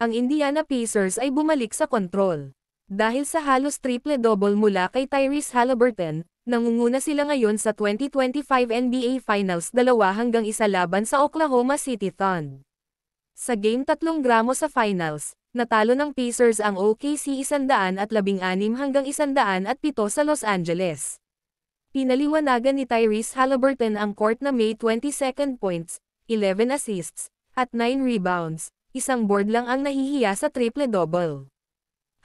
ang Indiana Pacers ay bumalik sa kontrol. Dahil sa halos triple-double mula kay Tyrese Haliburton, nangunguna sila ngayon sa 2025 NBA Finals 2-1 laban sa Oklahoma City Thunder. Sa Game 3 gramo sa Finals, natalo ng Pacers ang OKC 116-107 sa Los Angeles. Pinaliwanagan ni Tyrese Haliburton ang court na may 22 points, 11 assists, at 9 rebounds, isang board lang ang nahihiya sa triple-double.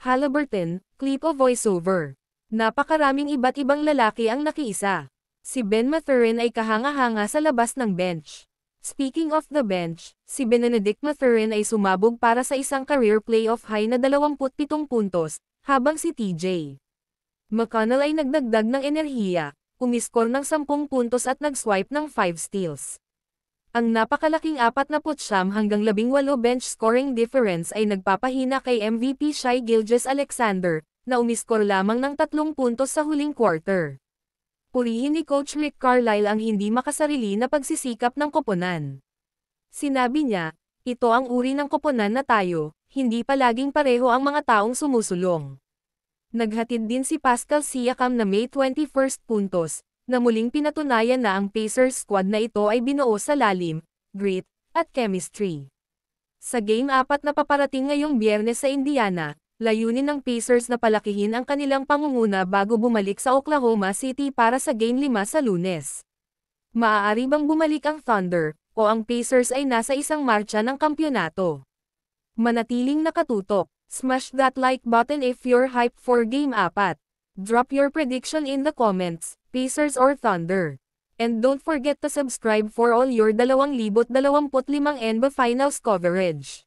Haliburton, clip o voiceover. Napakaraming iba't ibang lalaki ang nakiisa. Si Ben Mathurin ay kahanga-hanga sa labas ng bench. Speaking of the bench, si Benedict Mathurin ay sumabog para sa isang career playoff high na 27 puntos, habang si TJ McConnell ay nagdagdag ng enerhiya, umiskor ng 10 puntos at nag-swipe ng 5 steals. Ang napakalaking 49-18 bench scoring difference ay nagpapahina kay MVP Shai Gilgeous-Alexander, na umiskor lamang ng 3 puntos sa huling quarter. Purihin ni Coach Rick Carlisle ang hindi makasarili na pagsisikap ng koponan. Sinabi niya, ito ang uri ng koponan na tayo, hindi palaging pareho ang mga taong sumusulong. Naghatid din si Pascal Siakam na May 21 puntos, na muling pinatunayan na ang Pacers squad na ito ay binuo sa lalim, grit, at chemistry. Sa Game 4 na paparating ngayong Biyernes sa Indiana, layunin ng Pacers na palakihin ang kanilang pangunguna bago bumalik sa Oklahoma City para sa Game 5 sa Lunes. Maaari bang bumalik ang Thunder, o ang Pacers ay nasa isang marcha ng kampyonato? Manatiling nakatutok, smash that like button if you're hyped for Game 4. Drop your prediction in the comments, Pacers or Thunder. And don't forget to subscribe for all your 2025 NBA Finals coverage.